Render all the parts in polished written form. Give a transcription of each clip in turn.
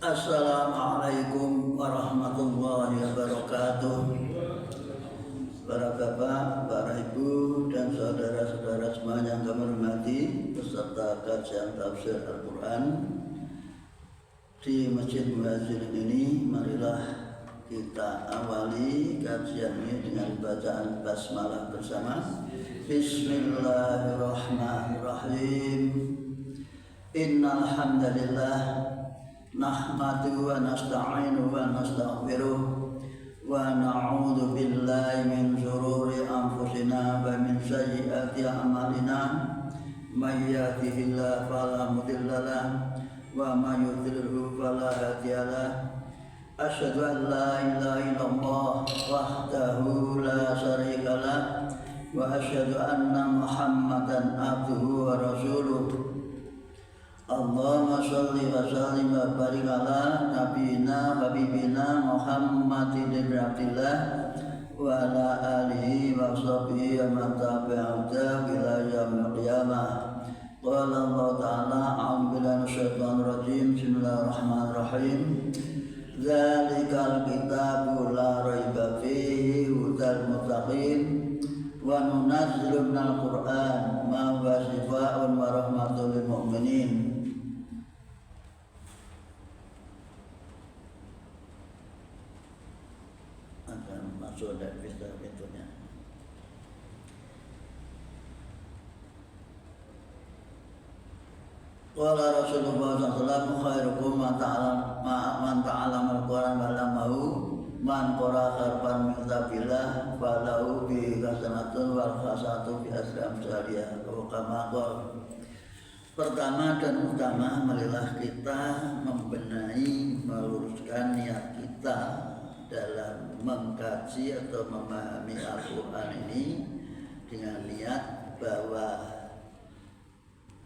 Assalamualaikum warahmatullahi wabarakatuh. Para bapak, para ibu, dan saudara-saudara semua yang kami hormati, peserta kajian tafsir Al-Quran di Masjid Muhajirin ini, marilah kita awali kajian ini dengan bacaan basmalah bersama. Bismillahirrahmanirrahim. Innal hamdalillah nahmaduhu wa nasta'inuhu wa nastaghfiruh wa na'udzu billahi min shururi anfusina wa min sayyiati a'malina may yahdihillahu fala mudilla lahu wa may yudlilhu fala hadiya lahu. Asyhadu an la ilaha illallah wahdahu la syarika lahu wa asyhadu anna Muhammadan abduhu wa rasuluh. Allahumma sholli wa sallim wa barik ala nabiyina wa habibina Muhammadin ibn Abdillah wa ala alihi wa sahbihi wa man tabi'ahum ila yaumil qiyamah. Qala Allah ta'ala a'udzu billahi minasyaitonir rajim. Bismillahirrahmanirrahim. Dzalikal kitabu la raiba fihi hudal muttaqin wa nunazzilu minal Qur'an ma huwa shifaa'un wa rahmatul lil mu'minin. Akan masuk dari pintunya. Qala Rasulullah sallallahu alaihi wasallam khairukum man ta'allama al-Qur'an wa 'allamahu man qara'a harfan min kitabillah falahu bi hasanatun wal hasanatu bi asri amsalihha. Kama qala. Pertama dan utama, marilah kita membenahi, meluruskan niat kita dalam mengkaji atau memahami Al-Quran ini dengan niat bahwa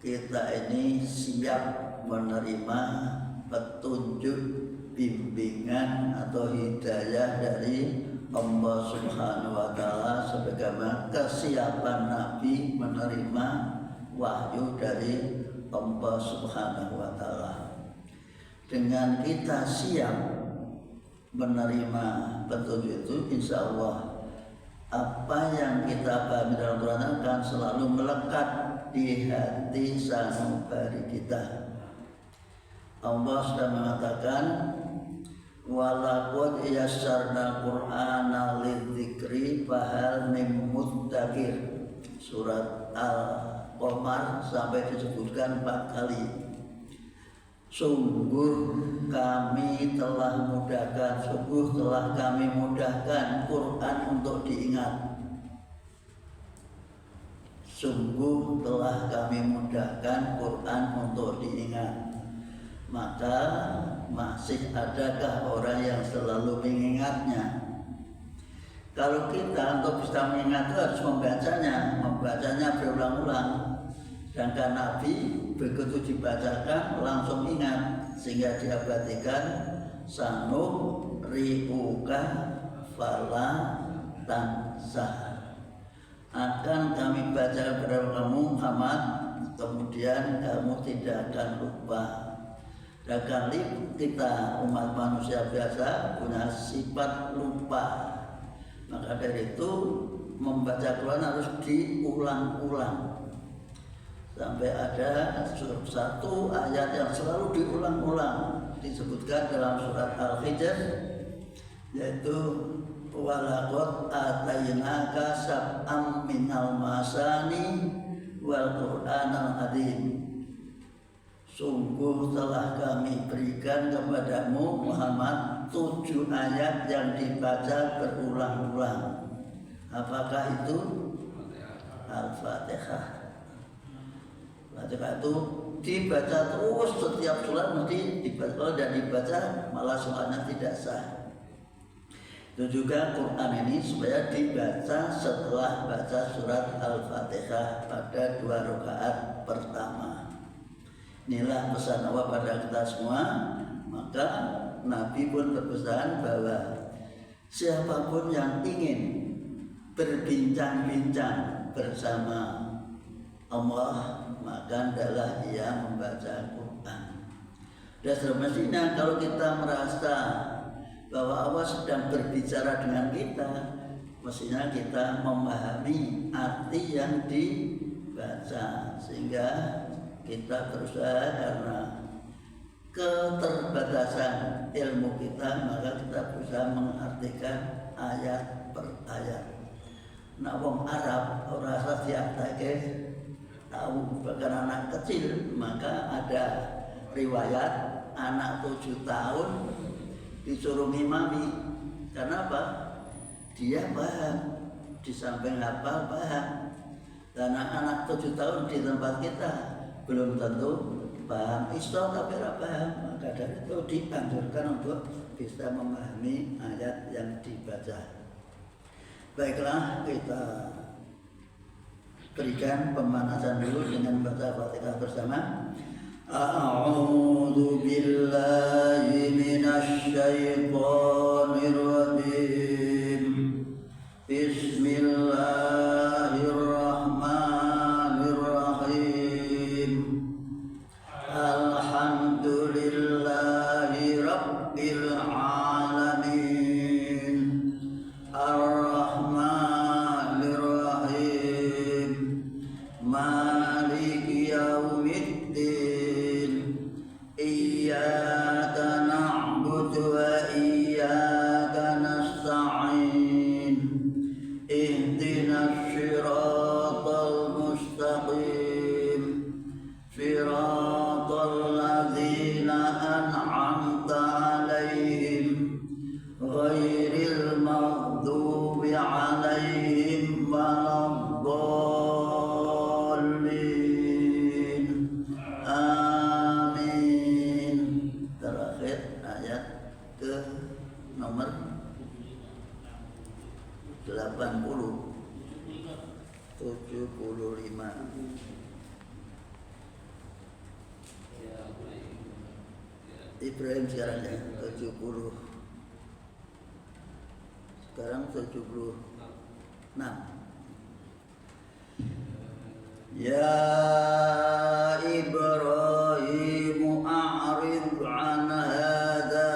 kita ini siap menerima petunjuk, bimbingan atau hidayah dari Allah Subhanahu wa Ta'ala, sebagaimana kesiapan Nabi menerima wahyu dari Allah Subhanahu wa Ta'ala. Dengan kita siap menerima petunjuk itu, insya Allah apa yang kita pahami dalam Quran akan selalu melekat di hati sanubari kita. Allah sudah mengatakan, walaqad yassarnal Qur'ana lidzikri fahal mim muddakir. Surat Al-Qamar sampai disebutkan 4 kali. Sungguh kami telah mudahkan, sungguh telah kami mudahkan Quran untuk diingat. Sungguh telah kami mudahkan Quran untuk diingat. Maka masih adakah orang yang selalu mengingatnya? Kalau kita untuk bisa mengingat itu harus membacanya berulang-ulang. Sedangkan Nabi begitu dibacakan langsung ingat, sehingga diabadikan sanuk riuka fala tansa. Akan kami baca kepada kamu Muhammad, kemudian kamu tidak akan lupa. Dan kali kita umat manusia biasa punya sifat lupa, maka dari itu membaca Quran harus diulang-ulang. Sampai ada satu ayat yang selalu diulang-ulang disebutkan dalam surat Al-Hijr, yaitu walaqad atainaka sab'am minal masani wal Qur'anal azim. Sungguh telah kami berikan kepadamu Muhammad 7 ayat yang dibaca berulang-ulang. Apakah itu? Al-Fatihah. Al-Fatihah itu dibaca terus, setiap sholat mesti dibaca, dan dibaca malah sholatnya tidak sah. Itu juga Quran ini supaya dibaca setelah baca surat Al-Fatihah pada 2 rakaat pertama. Inilah pesan Allah pada kita semua. Maka Nabi pun berpesan bahwa siapapun yang ingin berbincang-bincang bersama Allah, maka adalah ia membaca Quran. Dan semestinya kalau kita merasa bahwa Allah sedang berbicara dengan kita, mestinya kita memahami arti yang dibaca, sehingga kita berusaha karena keterbatasan ilmu kita, maka kita berusaha mengartikan ayat per ayat. Nah, wong Arab ora rasa diartike tahu, bahkan anak kecil, maka ada riwayat anak 7 tahun disuruh ngimami. Karena apa? Dia paham, di samping hafal paham. Karena anak 7 tahun di tempat kita belum tentu paham iso tapi ora paham, maka dari itu dianjurkan untuk bisa memahami ayat yang dibaca. Baiklah, kita berikan pemanasan dulu dengan baca Fatihah bersama. A'udzu billahi minasy syaithanir rajim. Bismillahirrahmanirrahim. Alhamdulillahi rabbil alamin. Ar-Rahmanir Rahim. Maliki yaumiddin. Iyyaka na'budu wa iyyaka nasta'in. Ihdinas siratal mustaqim. Siratal ladzina an'amta 'alaihim ghairil maghdubi 'alaihim waladdallin. Amin. Terakhir ayat ke nomor 75. Ibrahim sekarang ya 70. Sekarang 76. Ya Ibrahim a'rid 'an hadha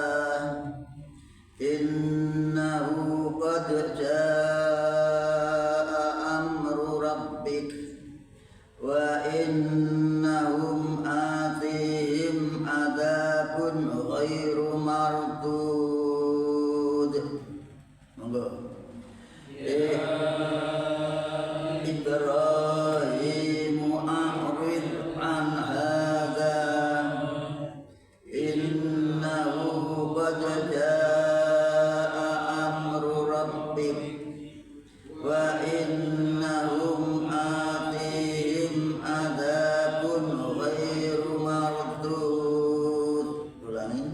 innahu qad jaa'a amru rabbik wa innahum atihim adabun ghairu mardud. Monggo. Ibrahim a'rid 'an hadha innahu qad jaa'a amru rabbik wa innahum atihim adabun ghairu mardud. Ulangi.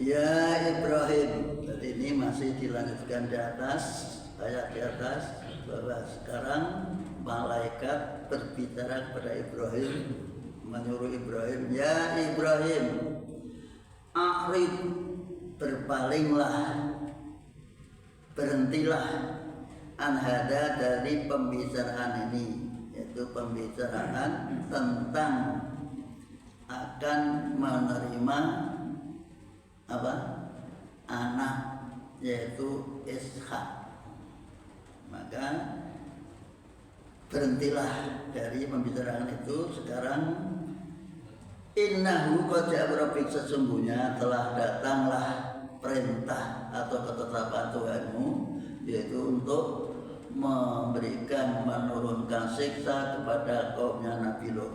Ya Ibrahim. Jadi ini masih dilanjutkan di atas, ayat di atas, bahwa sekarang malaikat berbicara kepada Ibrahim, menyuruh Ibrahim, ya Ibrahim, a'rid, berpalinglah, berhentilah, an hada, dari pembicaraan ini, yaitu pembicaraan tentang akan menerima apa? Anak, yaitu Ishak. Maka berhentilah dari pembicaraan itu. Sekarang innahu qad ja'a rabbik, sesungguhnya telah datanglah perintah atau ketetapan Tuhanmu, yaitu untuk memberikan, menurunkan siksa kepada kaumnya Nabi Lut.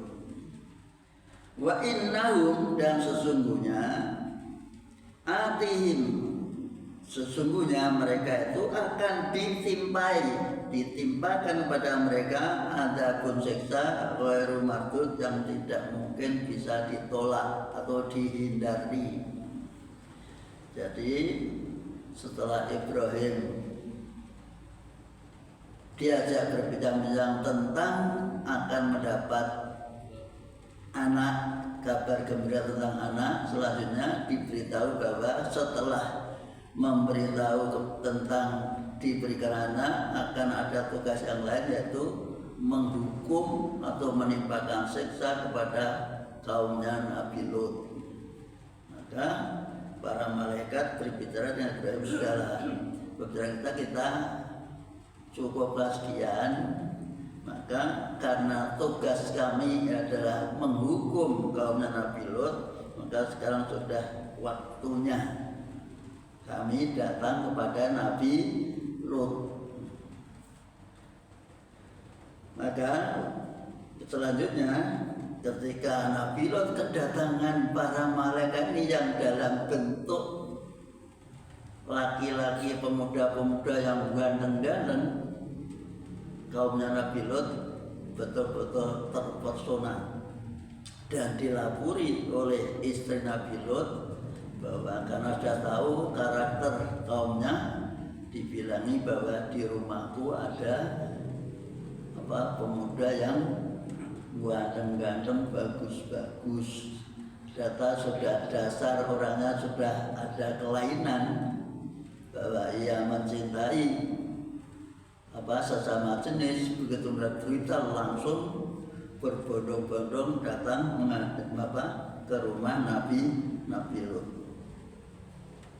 Wa innahum, dan sesungguhnya, atihim, sesungguhnya mereka itu akan ditimpakan kepada mereka adabun siksa ghairu mardud, yang tidak mungkin bisa ditolak atau dihindari. Jadi setelah Ibrahim diajak berbincang-bincang tentang akan mendapat anak, kabar gembira tentang anak, selanjutnya diberitahu bahwa setelah memberitahu tentang diberikan anak akan ada tugas yang lain, yaitu menghukum atau menimpakan siksa kepada kaumnya Nabi Lut. Maka para malaikat berbicara dengan Ibrahim, sudahlah, berbicara kita cukuplah sekian. Maka karena tugas kami adalah menghukum kaumnya Nabi Lut, maka sekarang sudah waktunya kami datang kepada Nabi Lut. Maka selanjutnya ketika Nabi Lut kedatangan para malaikat ini yang dalam bentuk laki-laki pemuda-pemuda yang ganteng-ganteng, kaumnya Nabi Lut betul-betul terpesona dan dilapuri oleh istri Nabi Lut bahwa karena sudah tahu karakter kaumnya, dibilangi bahwa di rumahku ada pemuda yang ganteng-ganteng, bagus-bagus. Data sudah dasar orangnya sudah ada kelainan, bahwa ia mencintai sesama jenis. Begitu melihat berita langsung berbondong-bondong datang menghadap ke rumah Nabi Lut.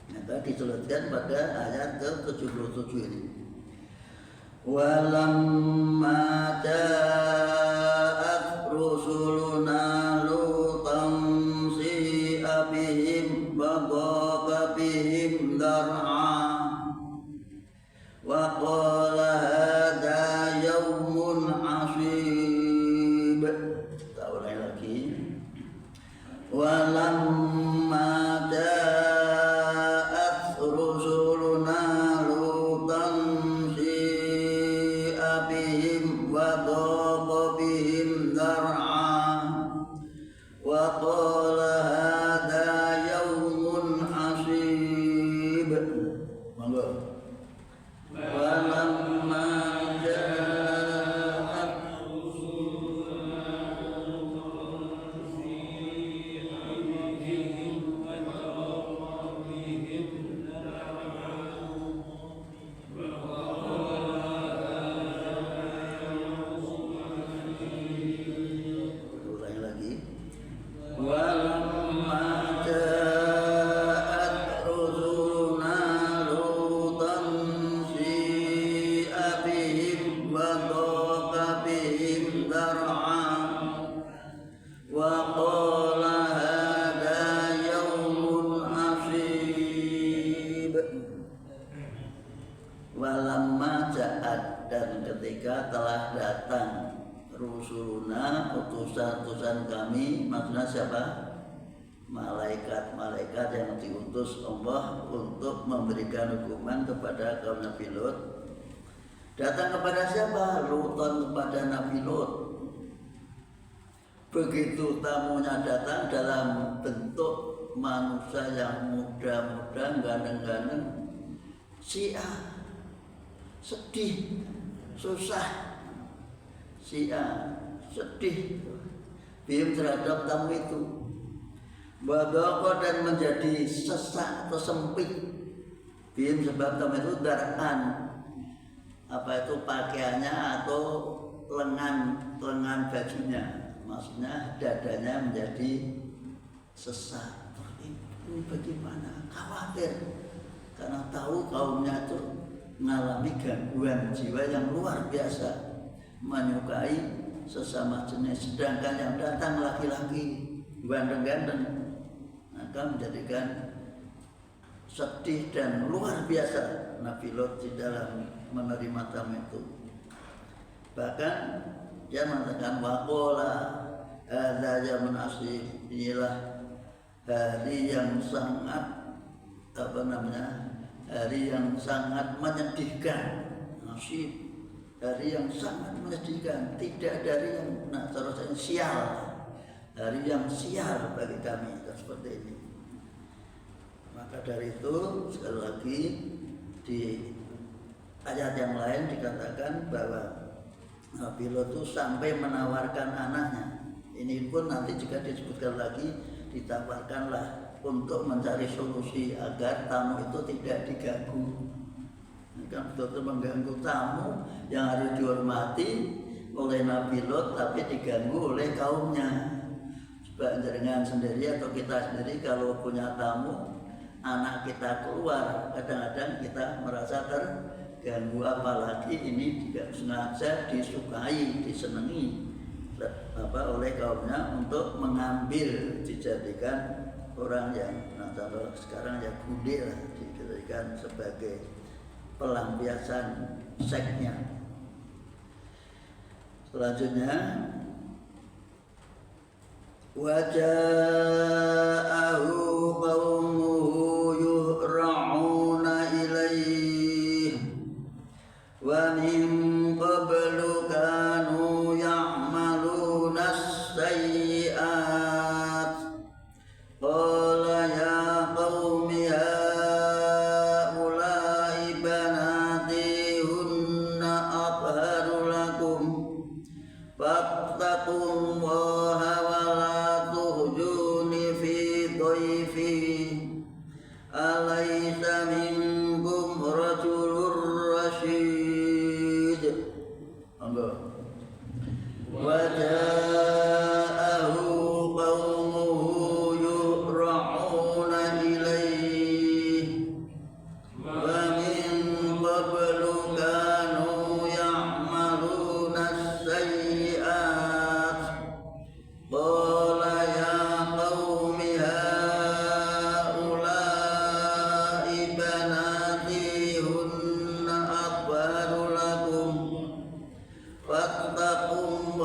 Maka dijelaskan pada ayat ke-77 ini. Walamma ja'at rusuluna lutan si'a bihim wa dhaqa bihim dar'a wa qala hadha yawmun asib. Kita ulangi lagi. Walamma ja'at rusuluna lutan si'a bihim wa dhaqa bihim dar'a wa qala hadha yawmun asib. Monggo. Walamma ja'at rusuluna lutan si'a bihim wa dhaqa bihim dar'a wa ulangi lagi. Walamma ja'at rusuluna lutan si'a bihim wa dhaqa bihim dar'a wa qala hadha yawmun asib. Walamma ja'at, dan ketika telah datang rusuluna, utusan-utusan kami, maksudnya siapa? Malaikat-malaikat yang diutus Allah untuk memberikan hukuman kepada kaum Nabi Lut. Datang kepada siapa? Luton, kepada Nabi Lut. Begitu tamunya datang dalam bentuk manusia yang muda-muda, ganteng-ganteng, Syiah, sedih, susah, Syiah, sedih bihim terhadap tamu itu, badoko, dan menjadi sesak atau sempit bihim sebab tamu itu dar'an, pakaiannya atau lengan bajunya, maksudnya dadanya menjadi sesak. Ini bagaimana? Khawatir karena tahu kaumnya itu mengalami gangguan jiwa yang luar biasa, menyukai sesama jenis, sedangkan yang datang laki-laki ganteng-ganteng, maka menjadikan sedih dan luar biasa Nabi Lut di dalam menerima tamu itu. Bahkan dia mengatakan waqala hadza yamun asib, inilah hari yang sangat hari yang sangat menyedihkan, nasib, hari yang sangat menyedihkan, tidak dari yang seharusnya sial, hari yang sial bagi kami, seperti ini. Maka dari itu sekali lagi di ayat yang lain dikatakan bahwa Nabi Lot itu sampai menawarkan anaknya. Ini pun nanti juga disebutkan lagi, ditawarkanlah untuk mencari solusi agar tamu itu tidak diganggu. Ini kan betul-betul mengganggu tamu yang harus dihormati oleh Nabi Lot, tapi diganggu oleh kaumnya. Coba jaringan sendiri atau kita sendiri kalau punya tamu, anak kita keluar, kadang-kadang kita merasa terganggu, apalagi ini tidak sengaja disukai, disenangi oleh kaumnya untuk mengambil, dijadikan orang yang kalau sekarang ya bude lah, dijadikan sebagai pelampiasan seksnya. Selanjutnya waja'ahu qaumuhu yuhra'una ilaihi wa min qablu kanu ya'maluna as-sayyi'at qala ya qaumi haula'i banati hunna athharu lakum fattaqullaha wa la tuhjuni fi dhaifi alaysa minkum rajulur rasyid. Waja'ahu qaumuhu yuhra'una ilaihi wa min qablu kanu ya'maluna as-sayyi'at qala ya qaumi haula'i banati hunna athharu lakum fattaqullaha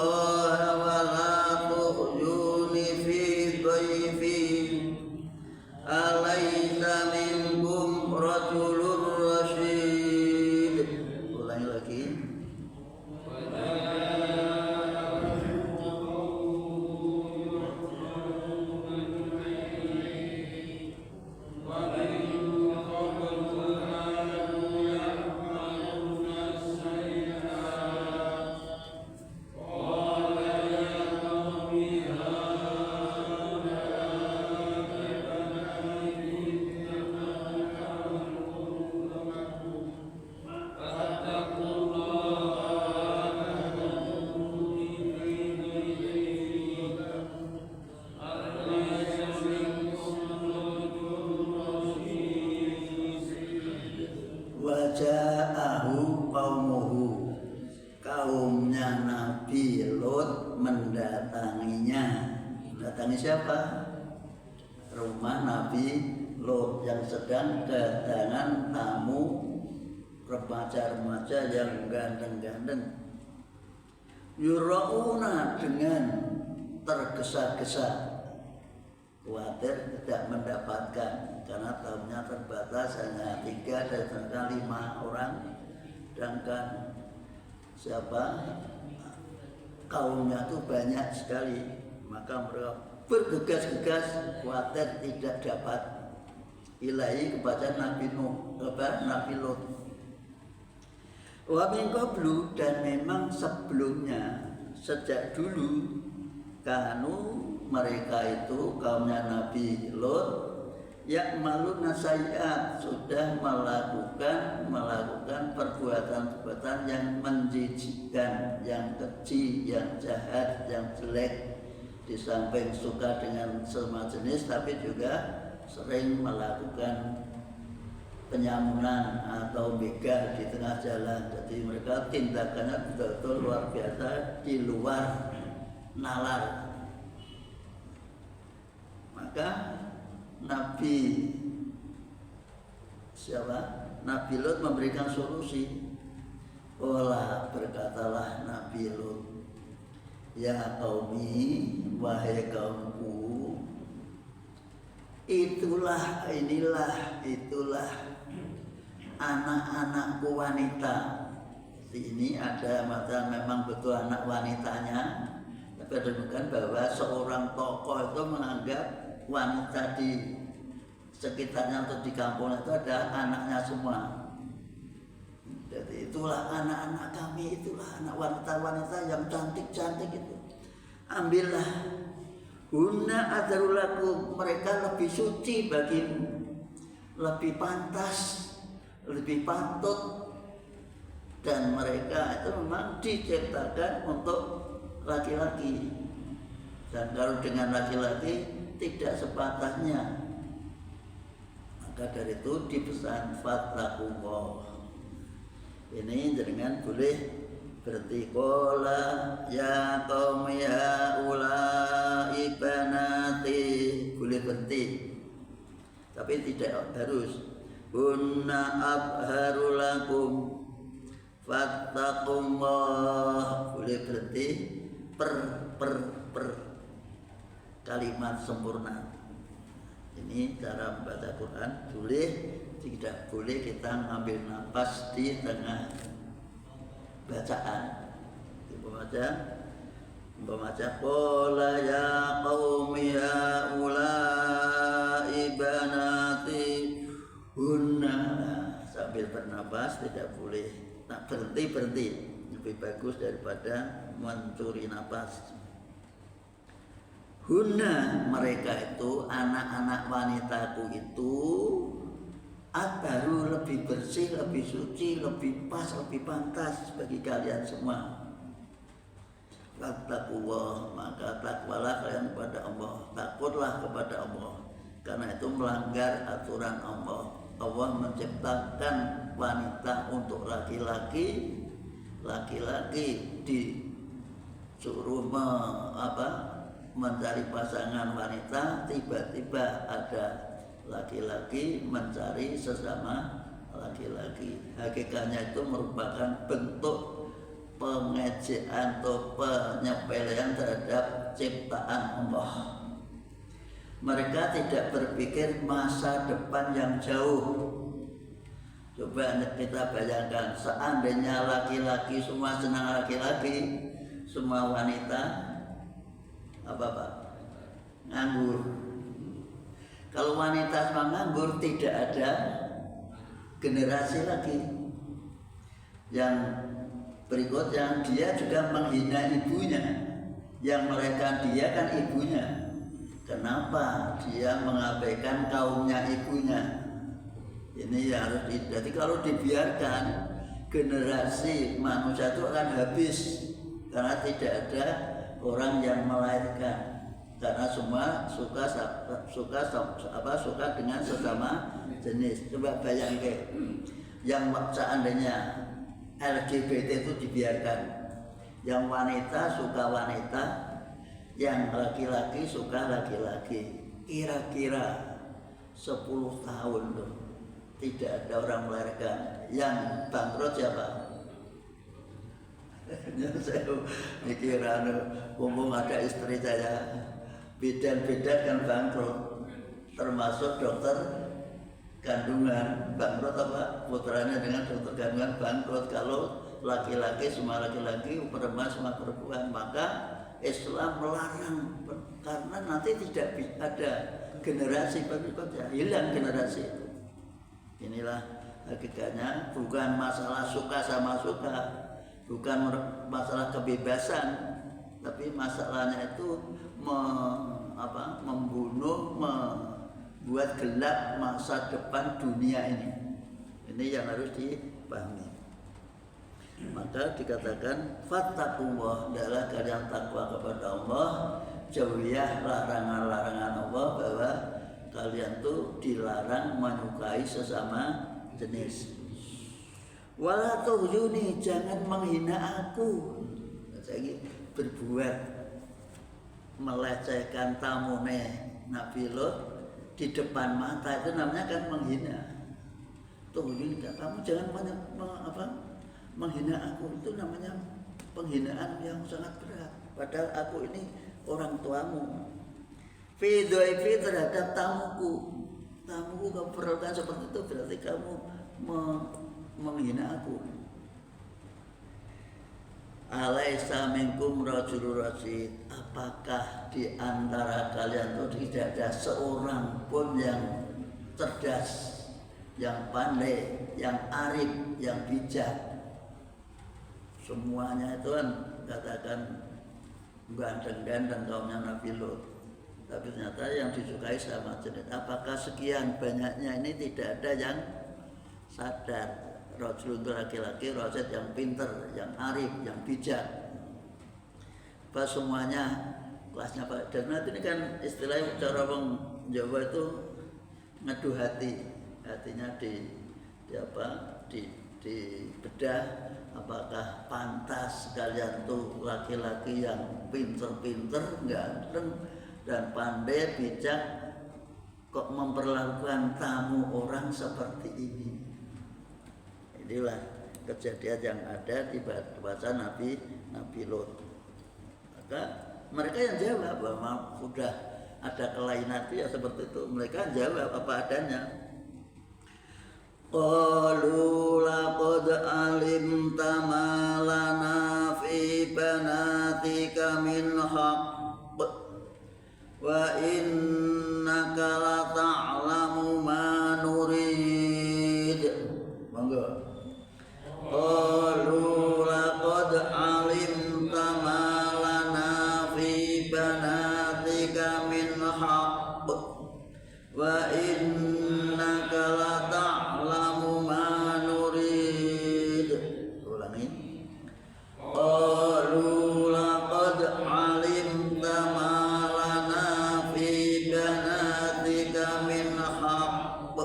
wa la tuhjuni fi dhaifi alaysa minkum rajulur rasyid. Ulangi lagi. Waja'ahu qaumuhu, kaumnya Nabi Lot mendatanginya. Mendatangi siapa? Rumah Nabi Lot yang sedang kedatangan tamu remaja-remaja yang ganteng-ganteng. Yura'una, dengan tergesa-gesa, khawatir tidak mendapatkan, karena tamunya terbatas, hanya 3 dan 5 orang, sedangkan siapa kaumnya itu banyak sekali, maka mereka bergegas-gegas khawatir tidak dapat ilahi kepada Nabi Nuh, Nabi Lot. Wa min qablu, dan memang sebelumnya, sejak dulu, kanu, mereka itu kaumnya Nabi Lot, ya'maluna sayyi'at, sudah melakukan perbuatan-perbuatan yang menjijikkan, yang keji, yang jahat, yang jelek. Di samping suka dengan semua jenis, tapi juga sering melakukan penyamunan atau begal di tengah jalan. Jadi mereka tindakannya betul-betul luar biasa, di luar nalar. Maka Nabi Nabi Lot memberikan solusi. Berkatalah Nabi Lot, ya qaumi, wahai kaumku, itulah anak-anakku wanita. Ini ada mata memang betul anak wanitanya, tapi ditemukan bahwa seorang tokoh itu menganggap wanita di sekitarnya atau di kampung itu ada anaknya semua. Jadi itulah anak-anak kami, itulah anak wanita-wanita yang cantik-cantik itu. Ambillah. Hunna atharul lakum, mereka lebih suci bagimu, lebih pantas, lebih patut. Dan mereka itu memang diciptakan untuk laki-laki. Dan kalau dengan laki-laki tidak sepatahnya, maka dari itu dipesan fattaqullah. Ini dengan boleh berhenti. Qala ya qaumi haula'i banati, boleh berhenti, tapi tidak harus. Hunna abharu lakum fattaqullah, boleh berhenti per kalimat sempurna. Ini cara membaca Quran. Boleh, tidak boleh kita ngambil nafas di tengah bacaan. Membaca qala ya qaumi haula'i banati hunna, sambil bernafas tidak boleh. Nah, berhenti lebih bagus daripada mencuri nafas. Hunna, mereka itu anak-anak wanitaku itu baru lebih bersih, lebih suci, lebih pas, lebih pantas bagi kalian semua. Fattaqullah, maka takwalah kalian kepada Allah, takutlah kepada Allah, karena itu melanggar aturan Allah. Allah menciptakan wanita untuk laki-laki, laki-laki disuruh mencari pasangan wanita, tiba-tiba ada laki-laki mencari sesama laki-laki. Hakikatnya itu merupakan bentuk pengejaan atau penyepelean terhadap ciptaan Allah. Mereka tidak berpikir masa depan yang jauh. Coba kita bayangkan, seandainya laki-laki semua senang laki-laki, semua wanita apa Pak? Nganggur. Kalau wanita semua nganggur, tidak ada generasi lagi. Yang berikutnya, dia juga menghina ibunya. Yang mereka dia kan ibunya. Kenapa dia mengabaikan kaumnya ibunya? Ini harus jadi kalau dibiarkan, generasi manusia itu akan habis karena tidak ada orang yang melahirkan, karena semua suka dengan sesama jenis. Coba bayangkan, yang seandainya LGBT itu dibiarkan, yang wanita suka wanita, yang laki-laki suka laki-laki, kira-kira 10 tahun loh, tidak ada orang melahirkan. Yang bangkrut siapa? Saya mikir umum ada istri saya bidan-bidan kan bangkrut, termasuk dokter kandungan bangkrut, apa putranya dengan dokter kandungan bangkrut. Kalau laki-laki semua laki-laki, perempuan semua perempuan, maka Islam melarang karena nanti tidak ada generasi berikutnya, hilang generasi itu. Inilah hakikatnya, bukan masalah suka sama suka, bukan masalah kebebasan, tapi masalahnya itu membunuh, membuat gelap masa depan dunia ini. Ini yang harus dipahami. Maka dikatakan fattaqullah, adalah kalian takwa kepada Allah, jauhilah larangan-larangan Allah, bahwa kalian tuh dilarang menyukai sesama jenis. Wala tuhyuni, jangan menghina aku. Saya berbuat melecehkan tamune Nabi Lot di depan mata, itu namanya kan menghina. Tuhyuni, kamu jangan menghina aku, itu namanya penghinaan yang sangat berat. Padahal aku ini orang tuamu. Fi dhaifi, terhadap tamuku kamu perlakukan seperti itu, berarti kamu menghina aku. Alaisa minkum rajulur rasyid, apakah di antara kalian itu tidak ada seorang pun yang cerdas, yang pandai, yang arif, yang bijak. Semuanya itu kan katakan ganteng-ganteng kaumnya Nabi Lut. Tapi ternyata yang disukai sama jenis. Apakah sekian banyaknya ini tidak ada yang sadar? Rajul itu laki-laki, rasyid yang pinter, yang arif, yang bijak. Apa semuanya kelasnya Pak. Dan nanti ini kan istilahnya cara orang Jawa itu ngeduh hati, hatinya di bedah. Apakah pantas kalian tuh laki-laki yang pinter-pinter, ganteng dan pandai, bijak, kok memperlakukan tamu orang seperti ini? Inilah kejadian yang ada di bahasa Nabi Lut. Maka mereka yang jawab bahwa sudah ada kelainan itu ya seperti itu. Mereka jawab apa adanya. Qalu laqad alimta ma lana fi banatika min haqq wa innaka la ta'lamu ma nurid. Monggo. Qalu laqad alimta ma lana fi banatika min haqq wa innaka la ta'lamu ma nurid. Ulangi. Qalu laqad alimta ma lana fi banatika min haqq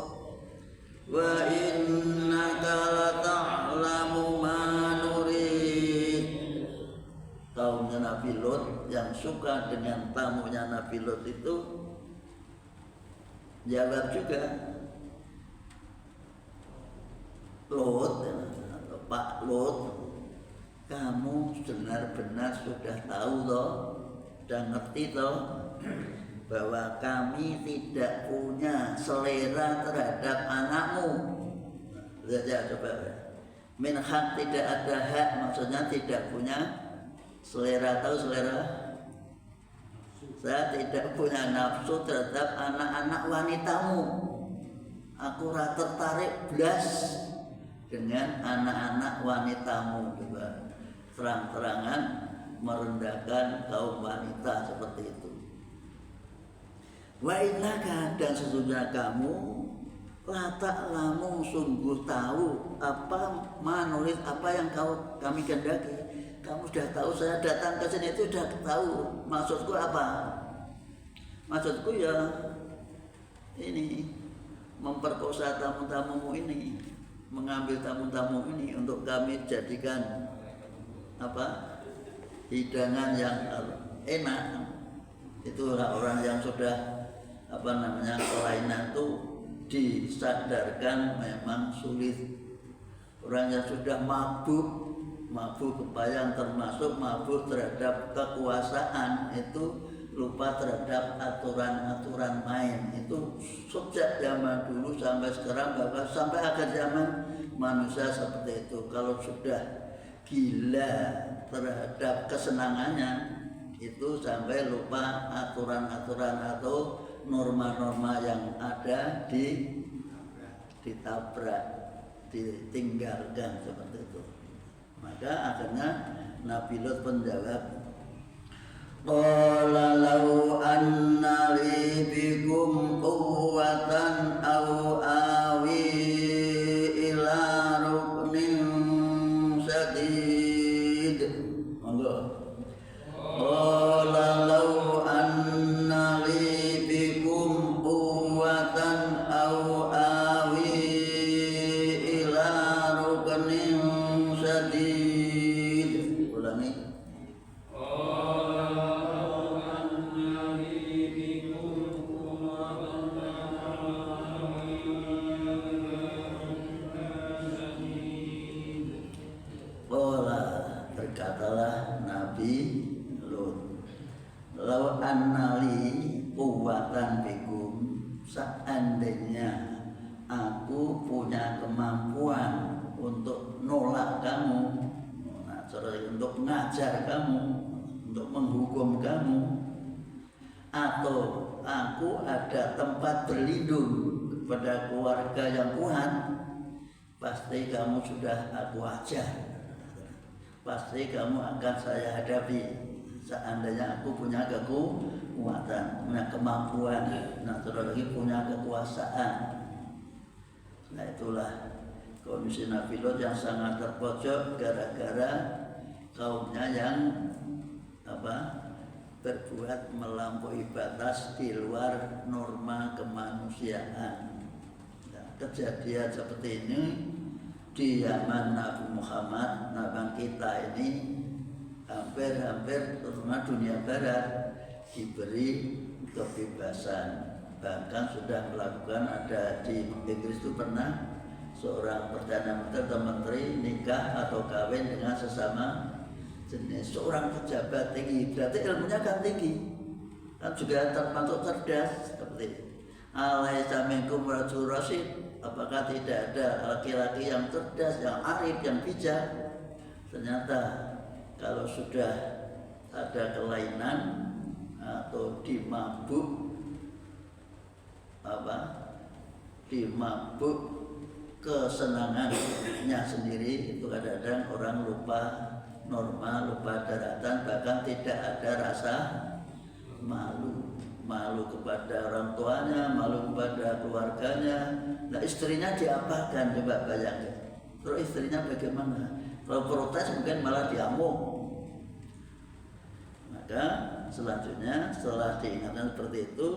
wa innaka la ta'lamu ma nurid. Kaumnya Nabi Lut yang suka dengan tamunya Nabi Lut itu jawab juga, Lut, Pak Lut, kamu benar-benar sudah tahu toh, sudah ngerti toh, bahwa kami tidak punya selera terhadap anakmu. Lihat ya coba, min hak, tidak ada hak, maksudnya tidak punya selera. Tahu selera? Saya tidak punya nafsu terhadap anak-anak wanitamu. Aku tertarik belas dengan anak-anak wanitamu. Juga terang-terangan merendahkan kaum wanita seperti itu. Wa innaka, dan sesungguhnya kamu la ta'lamu, sungguh tahu apa manulit, apa yang kami kehendaki. Kamu sudah tahu, saya datang ke sini itu sudah tahu. Maksudku apa? Maksudku ya ini, memperkosa tamu-tamumu ini, mengambil tamu-tamu ini untuk kami jadikan apa? Hidangan yang enak. Itu orang-orang yang sudah kelainan itu disadarkan memang sulit. Orang yang sudah mabuk kebayang, termasuk mabuk terhadap kekuasaan, itu lupa terhadap aturan-aturan main. Itu sejak zaman dulu sampai sekarang, bahkan sampai akhir zaman manusia seperti itu. Kalau sudah gila terhadap kesenangannya, itu sampai lupa aturan-aturan atau norma-norma yang ada, ditabrak, ditinggalkan seperti itu. Maka akhirnya Nabi Lut menjawab, qala law anna li bikum quwwatan aw awi ila ruknin sadid. Monggo. Qala law anna li bikum quwwatan aw awi ila ruknin sadid. Ulangi. Berkatalah Nabi Lut, lau annali quwwatan bikum, seandainya aku punya kemampuan untuk nolak kamu, untuk mengajar kamu, untuk menghukum kamu, atau aku ada tempat berlindung pada keluarga yang kuat, pasti kamu sudah aku ajar, pasti kamu akan saya hadapi. Seandainya aku punya kekuatan, punya kemampuan, nah terus lagi punya kekuasaan. Nah itulah kondisi Nabi Lot yang sangat terpojok gara-gara kaumnya yang berbuat melampaui batas di luar norma kemanusiaan. Nah, kejadian seperti ini di zaman Nabi Muhammad, Nabi kita ini hampir terutama dunia barat diberi kebebasan. Bahkan sudah melakukan, ada di Inggris itu pernah seorang perdana menteri nikah atau kawin dengan sesama jenis, seorang pejabat tinggi, berarti ilmunya kan tinggi, kan juga termasuk cerdas. Seperti alaisa minkum rajul rasyid, apakah tidak ada laki-laki yang cerdas, yang arif, yang bijak? Ternyata kalau sudah ada kelainan atau dimabuk kesenangannya sendiri, itu kadang-kadang orang lupa norma, lupa daratan, bahkan tidak ada rasa malu kepada orang tuanya, malu kepada keluarganya. Nah istrinya diapakan, coba bayangkan. Terus istrinya bagaimana? Kalau protes mungkin malah diamuk. Maka selanjutnya setelah diingatkan seperti itu,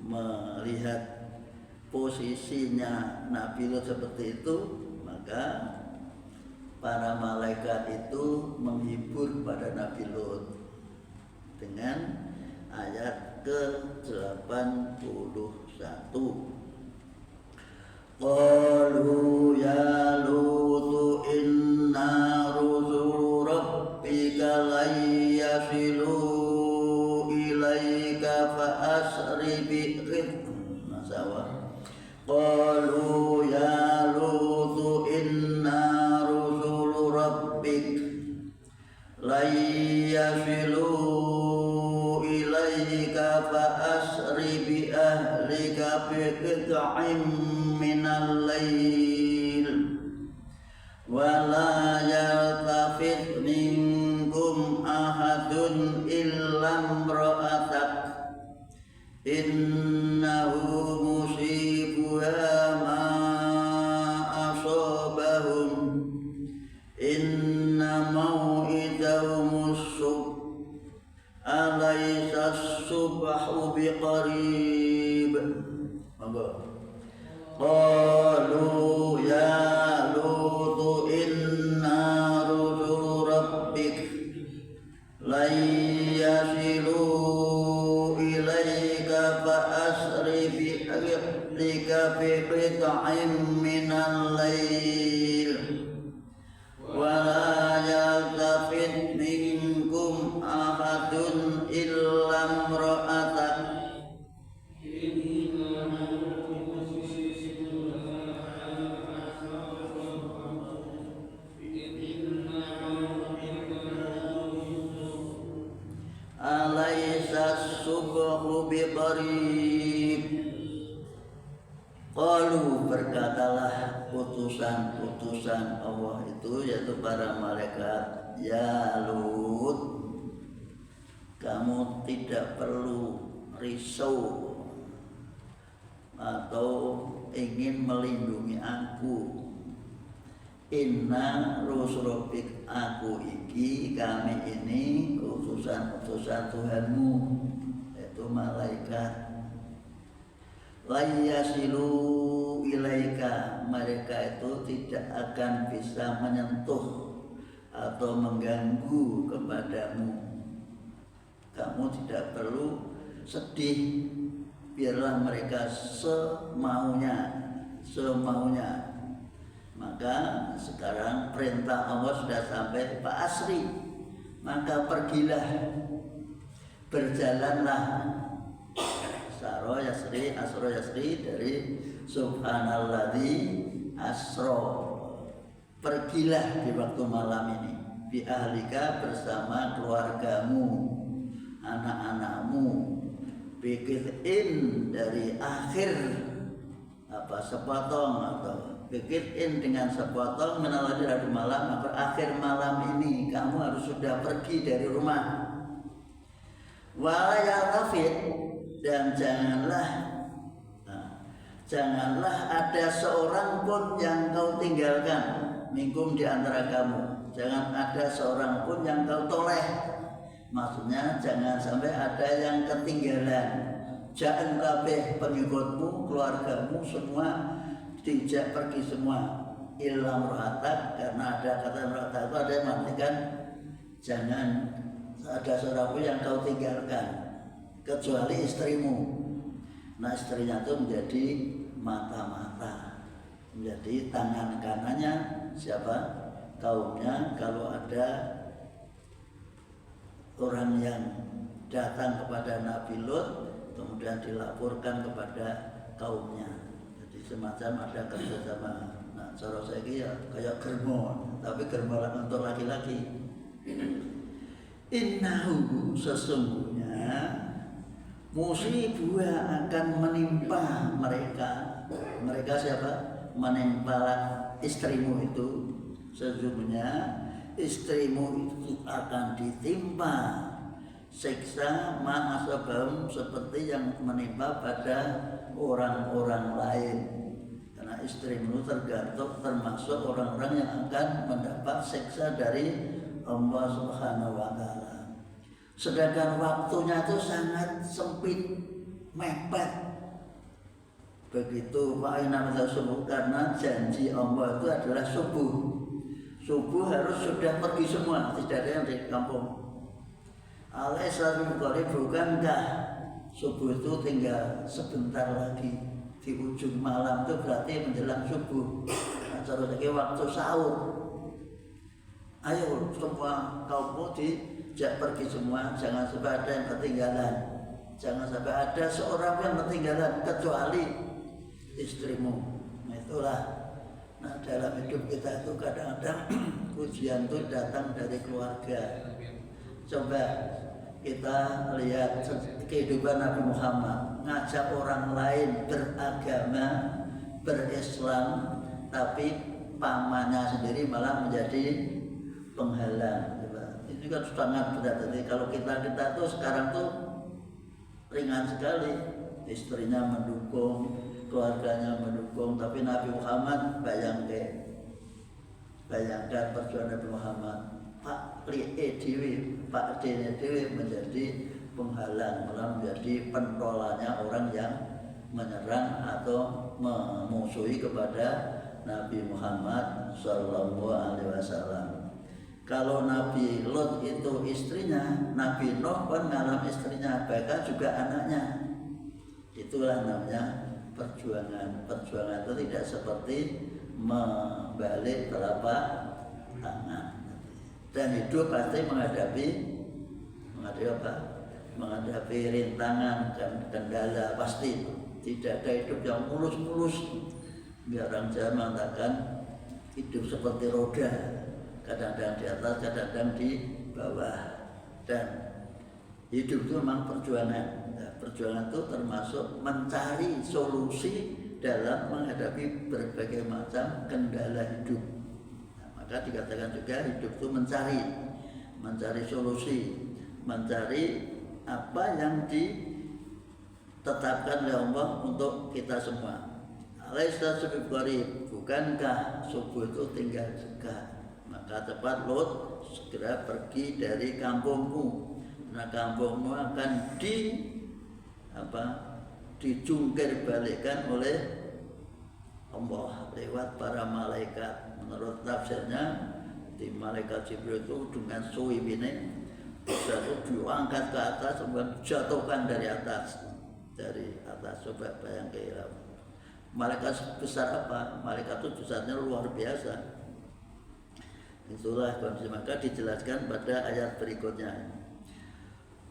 melihat posisinya Nabi Lot seperti itu, maka para malaikat itu menghibur pada Nabi Lot dengan ayat ke-81. Qalu ya Lutu inna rusulu rabbika lan yasilu ilaika fa asri bi'rid. Qalu ya Lutu inna rusulu rabbik lan yasilu ilaika fa asri bi ahlika bi qit'in minal lail wa la yaltafit minkum ahadun illa imra'atak innahu musibuha ma asabahum inna mau'idahumus subh alaysa as-subhu biqarib. Qalu ya Lutu inna rusulu rabbik lan yasilu ilaika fa asri bi'ahlika bi qit'in minal lail wa la yaltafit minkum ahadun illa imra'atak alaysa as-subhu biqarib. Qalu, berkatalah utusan Allah itu, yaitu para malaikat, ya Lut, kamu tidak perlu risau atau ingin melindungi aku. Inna rusulubik, aku iki, kami ini utusan Tuhanmu, yaitu malaikat. Layasilu ilaika, mereka itu tidak akan bisa menyentuh atau mengganggu kepadamu. Kamu tidak perlu sedih, biarlah mereka semaunya. Maka sekarang perintah Allah sudah sampai, Pak Asri, maka pergilah, berjalanlah. Asro yasri dari subhanalladzi asro, pergilah di waktu malam ini bi ahlika, bersama keluargamu, anak-anakmu, bikin dari akhir sepotong atau bikin dengan sepotong menaladi dari malam, maka akhir malam ini kamu harus sudah pergi dari rumah. Wala yaltafit, dan janganlah ada seorang pun yang kau tinggalkan minkum di antara kamu. Jangan ada seorang pun yang kau toleh. Maksudnya jangan sampai ada yang ketinggalan. Jangan kabeh pengikutmu, keluargamu semua dijak pergi semua. Illa murhatak, karena ada kata murhatak itu ada yang mengartikan jangan ada seorang pun yang kau tinggalkan kecuali istrimu. Nah, istrinya itu menjadi mata-mata, menjadi tangan kanannya siapa? Kaumnya. Kalau ada orang yang datang kepada Nabi Lut kemudian dilaporkan kepada kaumnya, jadi semacam ada kerjasama. Nah, cara saya ya kayak germo, tapi germo untuk laki-laki. Innahu, sesungguhnya musibah akan menimpa mereka. Mereka siapa? Menimpa istrimu itu. Sesungguhnya istrimu itu akan ditimpa siksa ma'asabahum, seperti yang menimpa pada orang-orang lain. Karena istrimu termasuk orang-orang yang akan mendapat siksa dari Allah Subhanahu wa Ta'ala. Sedangkan waktunya itu sangat sempit, mepet. Begitu fa'inam subuh, karena janji Allah itu adalah subuh. Subuh harus sudah pergi semua, tidak ada yang di kampung. Alaihissalamu qari, bukankah subuh itu tinggal sebentar lagi, di ujung malam itu berarti menjelang subuh. Nah, cara waktu sahur. Ayo semua kaummu dijak pergi semua, jangan sampai ada yang ketinggalan. Jangan sampai ada seorang yang ketinggalan kecuali istrimu. Nah, itulah. Nah, dalam hidup kita itu kadang-kadang ujian itu datang dari keluarga. Coba kita lihat kehidupan Nabi Muhammad, ngajak orang lain beragama, berislam, tapi pamannya sendiri malah menjadi penghalang. Ini kan sangat berat. Jadi kalau kita tuh sekarang tuh ringan sekali, istrinya mendukung, keluarganya mendukung, tapi Nabi Muhammad bayangkan perjuangan Nabi Muhammad, Pak Dewi menjadi penghalang, malah menjadi pentolanya orang yang menyerang atau memusuhi kepada Nabi Muhammad Sallallahu Alaihi Wasallam. Kalau Nabi Lot itu istrinya, Nabi Nuh pun ngalam istrinya, bahkan juga anaknya. Itulah namanya perjuangan. Perjuangan itu tidak seperti membalik telapak tangan. Dan hidup pasti menghadapi apa? Menghadapi rintangan dan kendala pasti. Tidak ada hidup yang mulus-mulus. Biar orang Jawa mengatakan hidup seperti roda. Kadang-kadang di atas, kadang-kadang di bawah. Dan hidup itu memang perjuangan. Nah, perjuangan itu termasuk mencari solusi dalam menghadapi berbagai macam kendala hidup. Nah, maka dikatakan juga hidup itu mencari solusi, mencari apa yang ditetapkan oleh Allah untuk kita semua. Alaihissalamu qari, bukankah subuh itu tinggal dekat? Maka cepat Lot segera pergi dari kampungmu. Nah, kampungmu akan dijungkir balikkan oleh Allah lewat para malaikat. Menurut tafsirnya, di malaikat Jibril itu dengan suwi ini bisa diangkat ke atas, kemudian jatuhkan dari atas. Coba bayangkan, malaikat besar apa? Malaikat itu besarnya luar biasa. Itulah kondisi. Maka dijelaskan pada ayat berikutnya.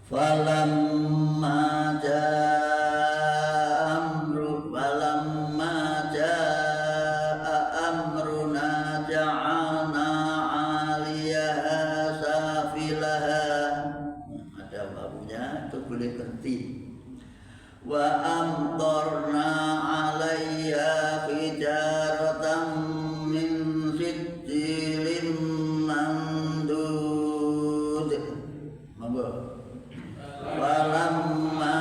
Falamma jaa amruna ja'alna 'aliyaha safilaha. Ada wawunya, itu boleh berhenti. Wa amtarna 'alaiha hijaratan min sijilin mandud. Monggo. Walamma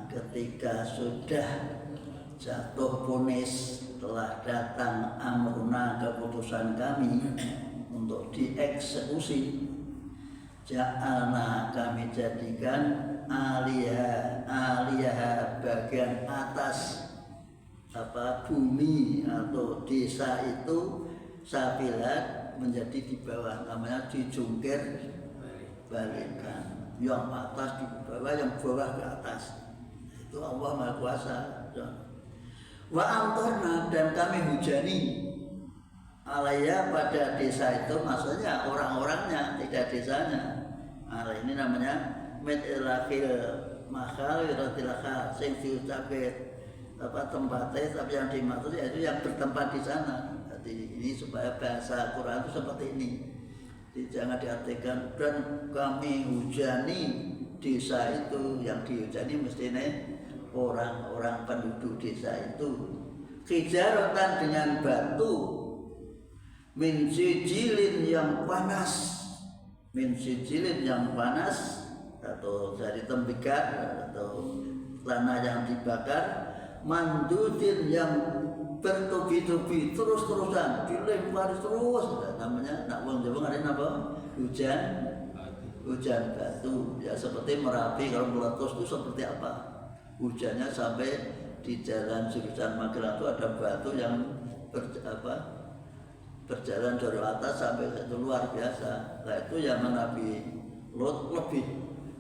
ketika sudah jatuh vonis, telah datang amruna, keputusan kami untuk dieksekusi, ja'alna, kami jadikan aliyah bagian atas bumi atau desa itu safilat, menjadi di bawah, namanya dijungkir balikan, yang atas di bawah, yang bawah ke atas. Itu Allah Maha Kuasa. Wa amtorna, dan kami hujani alaya pada desa itu, maksudnya orang-orangnya, tidak desanya. Ini namanya midilakil makal wiratilakhal, sing diucapke tempatnya, tapi yang dimaksud yaitu yang bertempat di sana. Jadi ini supaya bahasa Quran itu seperti ini. Jadi jangan diartikan dan kami hujani desa itu, yang dihujani mestinya orang-orang penduduk desa itu. Hijaratan, dengan batu, min sijilin, yang panas, min sijilin, yang panas, atau dari tembikar atau tanah yang dibakar, mandudin, yang bertubi-tubi, terus-terusan dilempar terus, namanya nak wong Jawa ngarein apa? Hujan batu. Ya seperti Merapi kalau meletus itu seperti apa? Hujannya sampai di jalan jurusan Magelang itu ada batu yang berjalan dari atas sampai itu luar biasa. Nah itu yang Nabi Lot lebih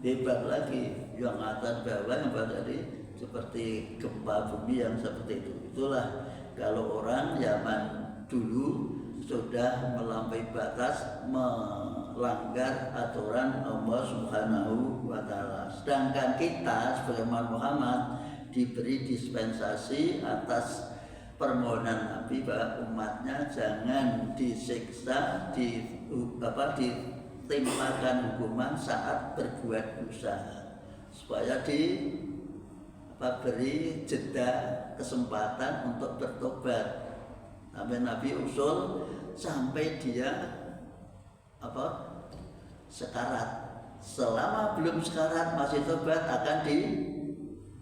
hebat lagi, yang atas bawah yang tadi seperti gempa bumi yang seperti itu. Itulah kalau orang Yaman dulu sudah melampaui batas, melanggar aturan Allah Subhanahu wa Ta'ala. Sedangkan kita sebagai Muhammad diberi dispensasi atas permohonan Nabi bahwa umatnya jangan disiksa, ditimpakan hukuman saat berbuat dosa, supaya beri jeda kesempatan untuk bertobat. Sampai Nabi usul sampai dia sekarat. Selama belum sekarat masih tobat akan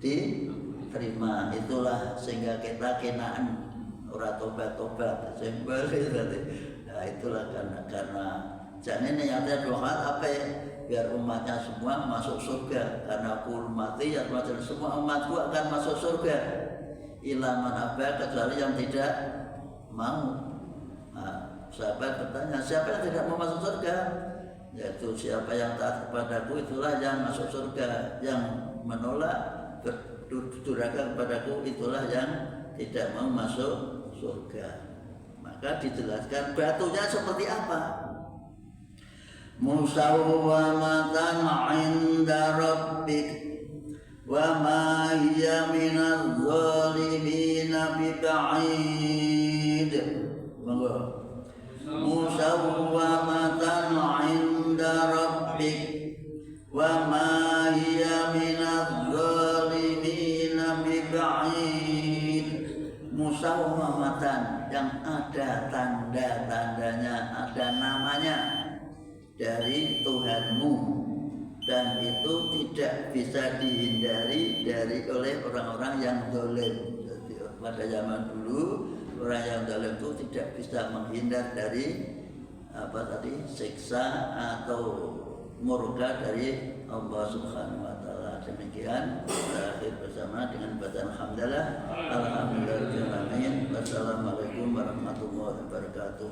diterima. Itulah sehingga kita kenaan ora tobat-tobat sehingga nah itulah karena jangan niatnya doa apa biar umatnya semua masuk surga, karena aku mati ya semua umatku akan masuk surga. Ilaman apa kecuali yang tidak mau. Nah, sahabat bertanya, siapa yang tidak mau masuk surga? Yaitu siapa yang taat kepadaku itulah yang masuk surga, yang menolak durhaka kepadaku itulah yang tidak mau masuk surga. Maka dijelaskan batunya seperti apa. Musawwamatan 'inda rabbik wa ma hiya minadh zalimina biba'id. Musawwamatan 'inda rabbik wa ma hiya minadh zalimina biba'id. Musawwamatan, yang ada tanda-tandanya, ada namanya dari Tuhanmu, dan itu tidak bisa dihindari oleh orang-orang yang zalim. Jadi pada zaman dulu orang yang zalim itu tidak bisa menghindar dari siksa atau murka dari Allah Subhanahu wa Ta'ala. Demikian. demikian. Berakhir bersama dengan bacaan hamdalah. Alhamdulillahirabbil alamin. Wassalamualaikum warahmatullahi wabarakatuh.